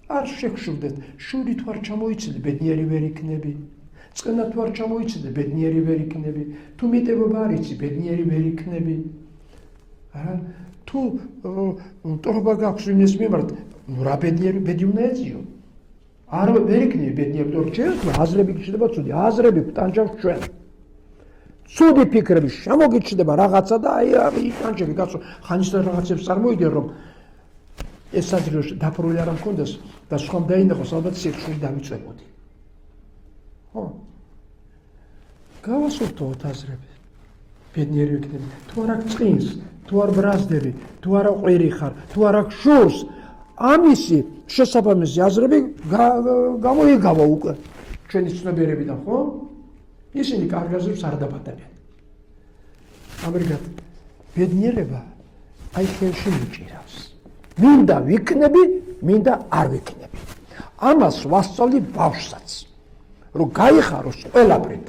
არ შეგშურდეთ, შური თუ არ ჩამოიცილე, ბედნიერი ვერ იქნები. წყენა თუ არ ჩამოიცილე, ბედნიერი ვერ იქნები. თუ მიტევობა არ იცი, ბედნიერი ვერ იქნები. თუ ტოხობა გაქვს ვინმეს მიმართ, რა ბედნიერი ბედი უნდა ეწიო. არ ვერ იქნები ბედნიერი, თორე ჩვენ აზრები გიჩნდება ცუდი, აზრები ტანჯავს ჩვენ. ცუდი ფიქრები შემოგიჩნდება რაღაცა და აი ტანჯები გასო ხანისთან რაღაცებს წარმოიდგენ რომ ეს საძიროში დაფრული არ მქონდეს და სხვა დაინახოს ალბათ სიხშირე დავიწვებოდი. ხო? გავასურთოთ აზრები. ბედნიერი ვიქნები. თუ არ აქვს წინს, თუ არ ბრაზდები, თუ არ აყვირი ხარ, თუ არ აქვს შურს, ამისი შესაბამისი აზრები გამოიგავა უკვე ჩვენი ცნობიერებიდან, ხო? ისინი კარგ აზრებს არ დაბადებიან. ამრიგად, ბედნიერება აი ხელში მიჭირავს. მინდა ვიქნები, მინდა არ ვიქნები. ამას ვასწავლი ბავშვსაც, რომ გაიხაროს ყველაფრით.